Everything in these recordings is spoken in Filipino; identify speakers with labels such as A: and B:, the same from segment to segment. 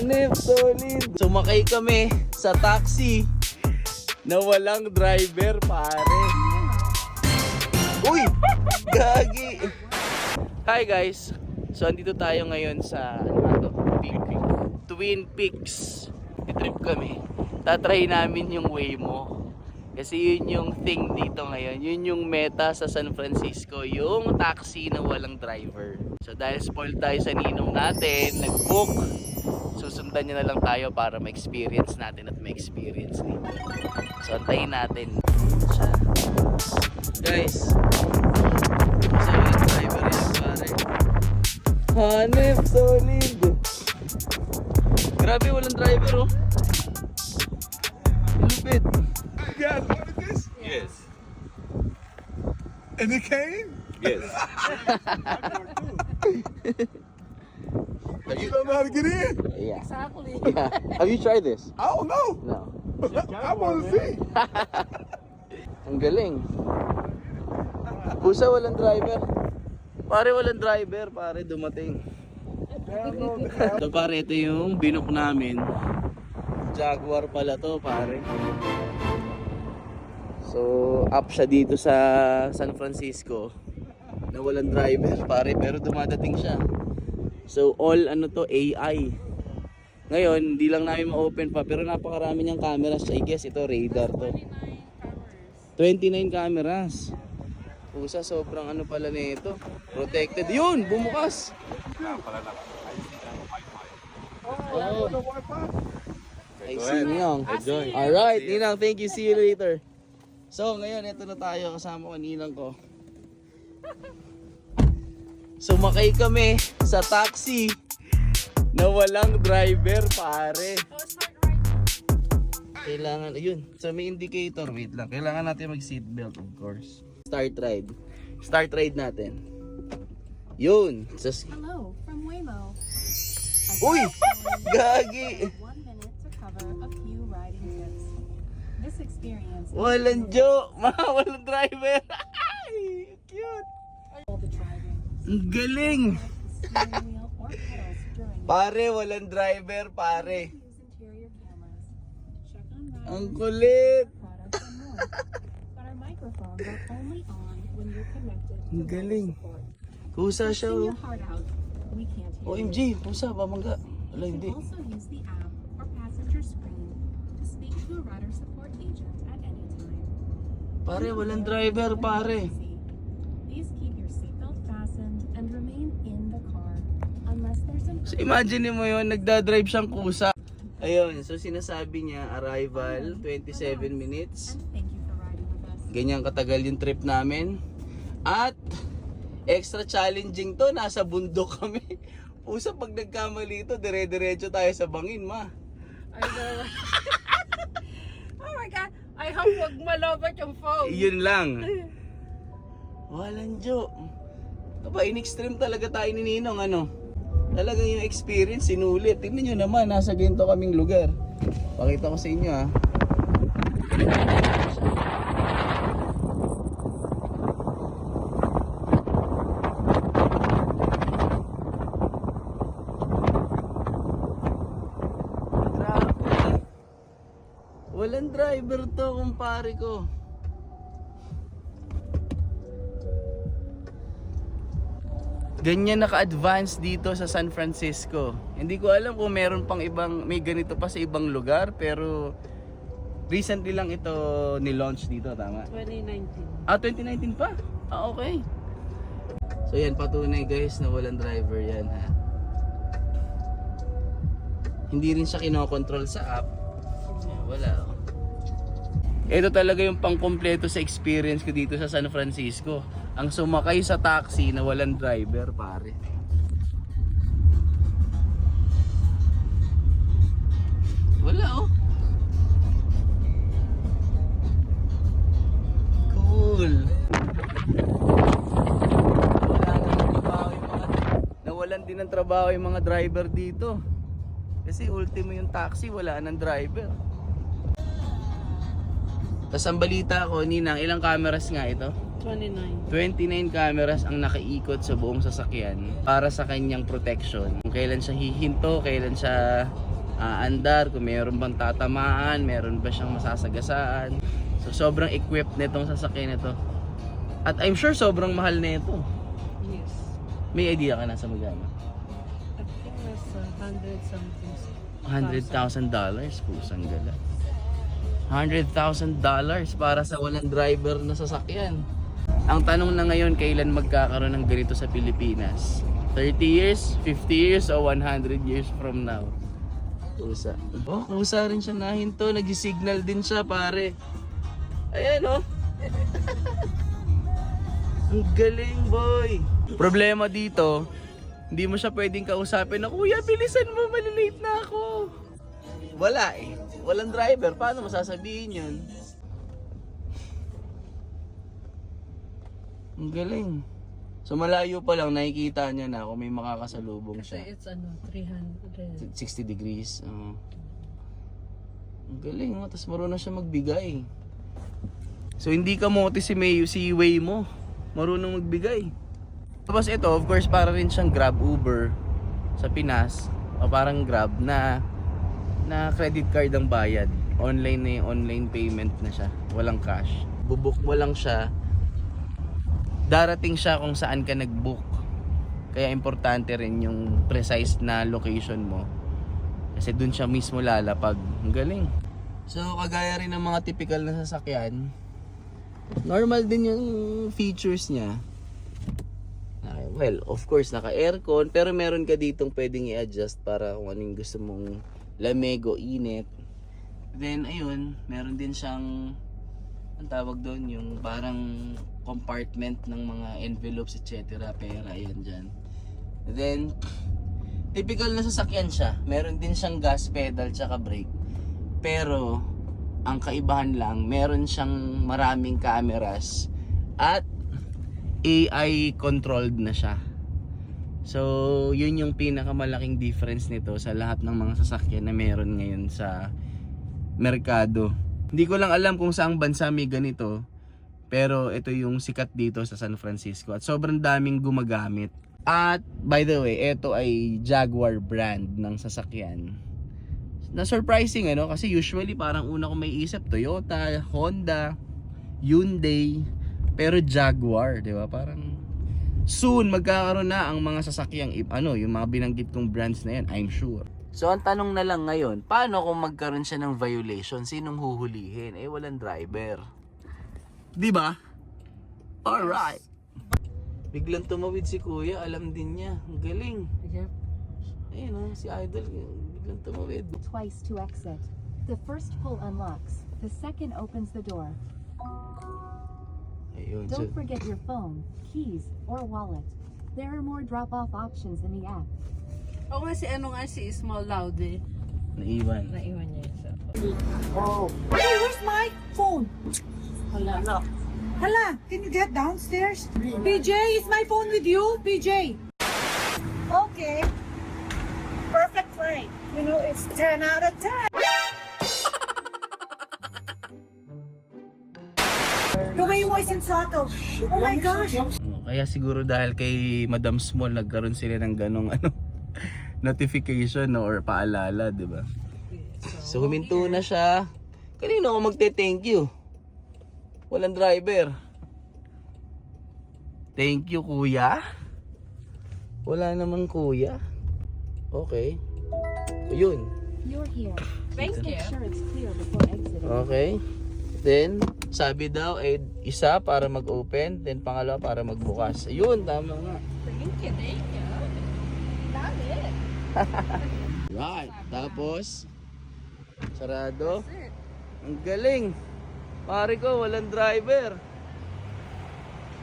A: Hanep, solid. Sumakay kami sa taxi na walang driver, pare. Uy! Gagi! Hi guys! So, andito tayo ngayon sa, Twin Peaks. I-trip kami. Tatry namin yung Waymo. Kasi yun yung thing dito ngayon. Yun yung meta sa San Francisco. Yung taxi na walang driver. So dahil spoiled tayo sa ninong natin, nag-book. Susundan niya na lang tayo para ma-experience natin at ma-experience dito. So antayin natin. Siya. Guys. Kasi walang driver yan, pare. Hanep, solid. Grabe, walang driver, oh. Lupit.
B: You guys wanted this?
A: Yes.
B: And it came?
A: Yes.
B: You don't know how to get in?
A: Yeah.
C: Exactly.
A: Yeah. Have you tried this?
B: I don't know.
A: No.
B: I want to see.
A: Ang galing. Pusa, walang driver. Pare, walang driver. Pare, dumating. So pare, ito yung binook namin. Jaguar pala to, pare. So, up siya dito sa San Francisco na walang driver, pare, pero dumadating siya. So, all ano to, AI. Ngayon, hindi lang namin ma-open pa, pero napakarami niyang cameras. I guess ito, radar to. 29 cameras. Pusa, sobrang ano pala nito. Protected. Yun, bumukas. Oh. I see Ninang. Alright, Ninang, thank you. See you later. So, ngayon, ito na tayo. Kasama ko, Ninang ko. Sumakay kami sa taxi na walang driver, pare. Kailangan, ayun. So, may indicator. Wait lang. Kailangan natin mag-seatbelt, of course. Start ride. Start ride natin. Yun.
C: Hello from Waymo.
A: Uy! Gagi!
C: 1 minute to cover a few riding tips. This experience
A: Walang Joe! Walang driver! Cute!
C: all the driving,
A: Ang galing!
C: steering wheel or pedals during
A: Pare, walang driver, pare.
C: use interior cameras. Check on riders,
A: Ang kulit!
C: products and more. But our microphones are only on when you're connected to
A: Ang galing.
C: voice support.
A: Kusa siya,
C: Sing
A: oh.
C: your heart out. We can't hear you.
A: OMG, kusa, bamangga. Wala,
C: You
A: hindi.
C: can also use the app or passenger screen to speak to a rider support agent at any time.
A: Pare, walang driver, pare.
C: Please keep your seatbelt fastened and remain in the car unless there's an
A: So imagine mo yun, nagdadrive siyang kusa. Ayun, so sinasabi niya, arrival, 27 minutes.
C: and thank you for riding with us.
A: Ganyan katagal yung trip namin. At extra challenging to, nasa bundok kami. Pusa, pag nagkamali ito, dire-diretso tayo sa bangin, ma.
D: I know. Oh my God. I hope wag malobot yung phone.
A: Yun lang. Walang joke. Aba, in-extreme talaga tayo ni Ninong, ano. Talagang yung experience, sinulit. Tingnan nyo naman, nasa ganito kaming lugar. Pakita ko sa inyo, ha. Grabe. Walang driver to, kumpare ko. Ganyan naka-advance dito sa San Francisco. Hindi ko alam kung meron pang ibang, may ganito pa sa ibang lugar, pero recently lang ito ni-launch dito, tama?
D: 2019.
A: Ah, 2019 pa? Ah, okay. So yan, patunay guys na walang driver yan, ha. Hindi rin siya kinokontrol sa app. Wala, oh. Ito talaga yung pangkompleto sa experience ko dito sa San Francisco. Ang sumakay sa taxi na walang driver, pare. Wala, oh. Cool. Nawalan din ng trabaho yung mga driver dito. Kasi ultimo yung taxi, wala nang driver. Tapos ang balita ko, Ninang, ilang cameras nga ito?
D: 29.
A: 29 cameras ang nakaikot sa buong sasakyan para sa kanyang protection. Kung kailan siya hihinto, kailan siya aandar, kung meron bang tatamaan, meron ba siyang masasagasaan. So sobrang equipped nitong sasakyan nito. At I'm sure sobrang mahal na ito.
D: Yes.
A: May idea ka na sa magkano?
D: I think nasa 100 something.
A: $100,000, pusang gala. $100,000 para sa walang driver na sasakyan. Ang tanong na ngayon, kailan magkakaroon ng ganito sa Pilipinas? 30 years, 50 years, o 100 years from now? Kusa. Oh, kusa rin siya nahinto. Nag-signal din siya, pare. Ayan, oh. Ang galing, boy. Problema dito, hindi mo siya pwedeng kausapin na, kuya, bilisan mo, malilate na ako. Wala eh. Walang driver. Paano masasabihin yun? Ang galing. So malayo pa lang nakikita niya na kung may makakasalubong
D: Kasi
A: siya.
D: it's 300.
A: 60 degrees. Ang galing, oh. Tapos marunong siya magbigay. So hindi ka mote si Waymo. Marunong magbigay. Tapos ito, of course, para rin siyang Grab Uber sa Pinas. O parang Grab na credit card ang bayad. Online na yung online payment na siya. Walang cash. Bubuk mo lang siya. Darating siya kung saan ka nag-book. Kaya importante rin yung precise na location mo. Kasi dun siya mismo lalapag. Ang galing. So, kagaya rin ng mga typical na sasakyan, normal din yung features niya. Well, of course, naka-aircon, pero meron ka ditong pwedeng i-adjust para kung anong gusto mong lamig o init. Then, ayun, meron din siyang, ang tawag doon, yung parang compartment ng mga envelopes, etc. Pera, ayan dyan. Then, typical na sasakyan siya. Meron din siyang gas pedal tsaka brake. Pero, ang kaibahan lang, meron siyang maraming cameras at AI controlled na siya. So, yun yung pinakamalaking difference nito sa lahat ng mga sasakyan na meron ngayon sa merkado. Hindi ko lang alam kung saang bansa may ganito, pero ito yung sikat dito sa San Francisco at sobrang daming gumagamit. At by the way, ito ay Jaguar brand ng sasakyan. Na surprising ano, kasi usually parang una ko may isip Toyota, Honda, Hyundai, pero Jaguar, 'di ba? Parang soon magkakaroon na ang mga sasakyang yung mga binanggit kong brands na yan, I'm sure. So ang tanong na lang ngayon, paano kung magkaroon siya ng violation? Sinong huhulihin? Eh walang driver. 'Di ba? Alright. Biglang tumawid si Kuya, alam din niya. Ang galing.
D: Yep.
A: Ayun si Idol, biglang tumawid.
C: Twice to exit. The first pull unlocks. The second opens the door.
A: Ayun. So,
C: Don't forget your phone, keys, or wallet. There are more drop-off options in the app.
D: O nga si Small Loud eh.
A: naiwan.
D: Naiwan niya yung cellphone.
E: Hey, where's my phone?
D: Wala na.
E: Hala, can you get downstairs? PJ, is my phone with you? PJ. Okay. Perfect play. You know, it's 10 out of 10. Tumayo mo yung sato. Oh my gosh.
A: Kaya siguro dahil kay Madam Small nagkaroon sila ng ganong notification or paalala, 'di ba? So huminto na siya. Kanino ako magte-thank you? Walang driver. Thank you, kuya. Wala namang kuya. Okay. Ayun.
C: You're here.
D: Thank
C: Make
D: you.
C: sure it's clear before exiting.
A: Okay. Then, sabi daw, isa para mag-open, then pangalawa para magbukas. Ayun, tama nga.
D: Thank you, thank you. Love it.
A: Right. Tapos, sarado.
D: That's it.
A: Ang galing. Pare ko, walang driver.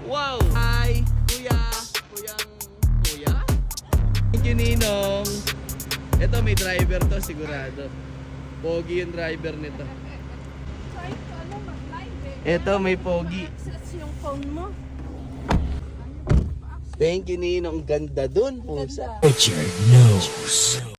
A: Wow! Hi! Kuya! Kuya? Thank you, Ninong. Ito, may driver to, sigurado. Pogi yung driver nito.
D: Try ko mag-live eh.
A: Ito, may pogi.
D: Access yung phone mo.
A: Thank you, Ninong. Ganda dun, pusa.
D: Ganda.